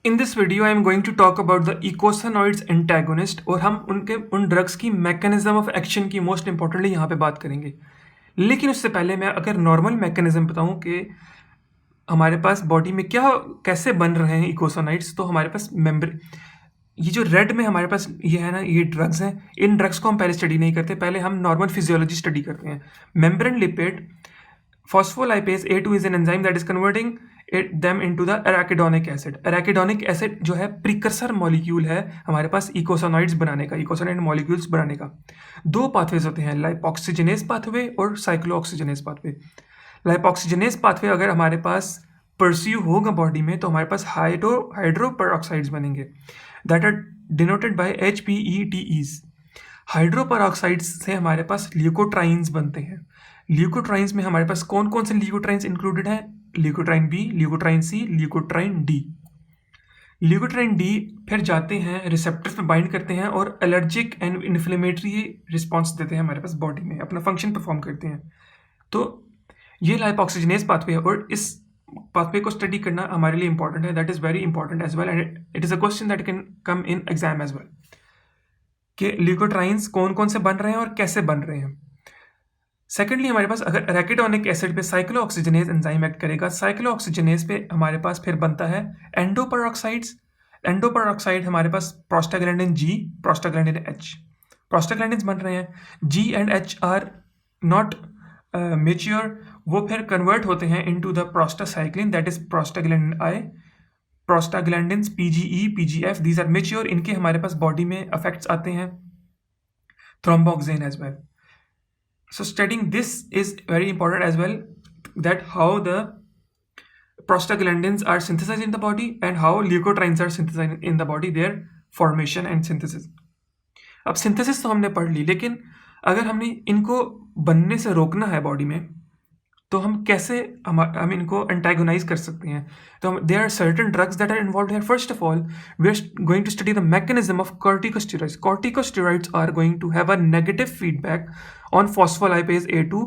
In this video I am going to talk about the eicosanoids antagonist और हम उन drugs की mechanism of action की most importantly यहाँ पे बात करेंगे। लेकिन उससे पहले मैं अगर नॉर्मल मैकेनिज्म बताऊँ कि हमारे पास बॉडी में क्या कैसे बन रहे हैं इकोसानॉइड्स, तो हमारे पास ये जो रेड में हमारे पास ये है ना, ये ड्रग्स हैं। इन ड्रग्स को हम पहले स्टडी नहीं करते, पहले हम नॉर्मल फिजियोलॉजी स्टडी करते हैं। Membrane lipid phospholipase A2 is an enzyme that is converting them into the arachidonic acid. Arachidonic acid जो है प्रिकर्सर मॉलिक्यूल है हमारे पास इकोसानॉइड्स बनाने का, इकोसानॉइड मॉलिक्यूल्स बनाने का। दो पाथवेज होते हैं, लाइपोक्सिजनेस पाथवे और साइक्लोऑक्सीजनेस पाथवे। लाइपोक्सिजनेस पाथवे अगर हमारे पास परस्यू होगा बॉडी में तो हमारे पास हाइड्रो पेरोक्साइड्स बनेंगे, that are denoted by HPETEs। Hydroperoxides से हमारे पास ल्यूकोट्राइन्स बनते हैं। ल्यूकोट्राइन्स में हमारे पास कौन कौन से ल्यूकोट्राइन्स इंक्लूडेड हैं? ल्यूकोट्राइन बी, ल्यूकोट्राइन सी, ल्यूकोट्राइन डी। ल्यूकोट्राइन डी फिर जाते हैं रिसेप्टर्स पे बाइंड करते हैं और एलर्जिक एंड इन्फ्लेमेटरी रिस्पॉन्स देते हैं हमारे पास बॉडी में, अपना फंक्शन परफॉर्म करते हैं। तो ये लाइपोक्सिजनेस पाथवे है और इस पाथवे को स्टडी करना हमारे लिए इंपॉर्टेंट है। That is very important as well and it is a question that can come in exam as well कि ल्यूकोट्राइन्स कौन कौन से बन रहे हैं और कैसे बन रहे हैं। सेकेंडली हमारे पास अगर एराकिडोनिक एसिड पे साइक्लोऑक्सीजनेस एंजाइम एक्ट करेगा, साइक्लोऑक्सीजनेस पे हमारे पास फिर बनता है एंडोपेरोक्साइड्स। एंडोपेरोक्साइड हमारे पास prostaglandin G, prostaglandin H. Prostaglandins बन रहे हैं, G and H are not mature, वो फिर कन्वर्ट होते हैं into the prostacyclin, that is prostaglandin I. Prostaglandins PGE, PGF, these are mature, इनके हमारे पास बॉडी में इफेक्ट्स आते हैं। Thromboxane as well. So studying this is very important as well, that how the prostaglandins are synthesized in the body and how leukotrienes are synthesized in the body, their formation and synthesis. अब synthesis तो हमने पढ़ ली, लेकिन अगर हमने इनको बनने से रोकना है बॉडी में तो हम कैसे हम इनको एंटागोनाइज कर सकते हैं? तो there are certain drugs that are involved here. First of all we are going to study the mechanism of corticosteroids. Corticosteroids are going to have a negative feedback on phospholipase A2।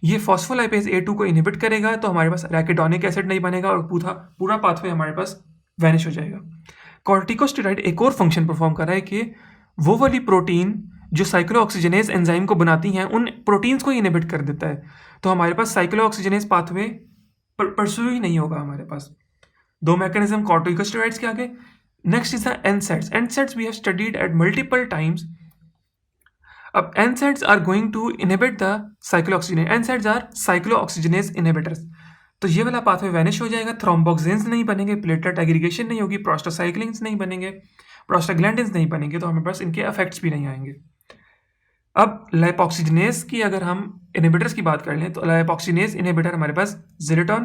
ये phospholipase A2 को inhibit करेगा तो हमारे पास arachidonic acid नहीं बनेगा और पूरा pathway हमारे पास वैनिश हो जाएगा। कॉर्टिकोस्टेरॉइड एक और फंक्शन परफॉर्म कर रहा है कि वो वाली प्रोटीन जो साइक्लोऑक्सीजनेस एंजाइम को बनाती हैं उन प्रोटीन्स को इनहिबिट कर देता है, तो हमारे पास साइक्लोऑक्सीजनेस पाथवे परस्यू ही नहीं होगा हमारे पास। दो मैकेनिज्म कॉर्टिकोस्टेरॉइड्स के आगे। Next is the NSAIDs। NSAIDs we have studied at multiple times. अब NSAIDs are going to inhibit the cyclooxygenase. NSAIDs are cyclooxygenase inhibitors. तो ये वाला पाथवे वैनिश हो जाएगा, थ्रोम्बोक्सिन्स नहीं बनेंगे, प्लेटलेट एग्रीगेशन नहीं होगी, प्रोस्टासाइक्लिन्स नहीं बनेंगे, प्रोस्टाग्लैंडिन्स नहीं बनेंगे, तो हमारे पास इनके इफेक्ट्स भी नहीं आएंगे। अब लाइपोक्सिजनेस की अगर हम इनहिबिटर्स की बात कर लें तो लाइपोक्सिजनेस इनहिबिटर हमारे पास zileuton,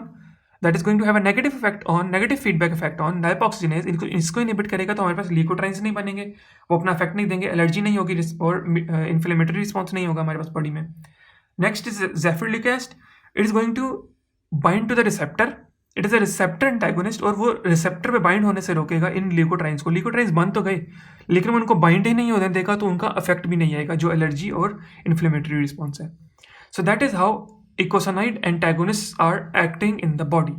that is going to have a negative feedback effect on lipoxygenase. इसको इनहिबिट करेगा तो हमारे पास ल्यूकोट्राइन्स नहीं बनेंगे, वो अपना इफेक्ट नहीं देंगे, एलर्जी नहीं होगी और इन्फ्लेमेटरी रिस्पॉन्स नहीं होगा हमारे पास बॉडी में। Next is zafirlukast. It is going to bind to the receptor. It is a receptor antagonist और वो रिसेप्टर पे बाइंड होने से रोकेगा इन ल्यूकोट्राइन्स को। ल्यूकोट्राइन्स बन तो गए लेकिन वो उनको बाइंड ही नहीं होने देगा तो उनका इफेक्ट भी नहीं आएगा जो एलर्जी और इन्फ्लेमेटरी रिस्पॉन्स है। So that is how eicosanoid antagonists are acting in the body.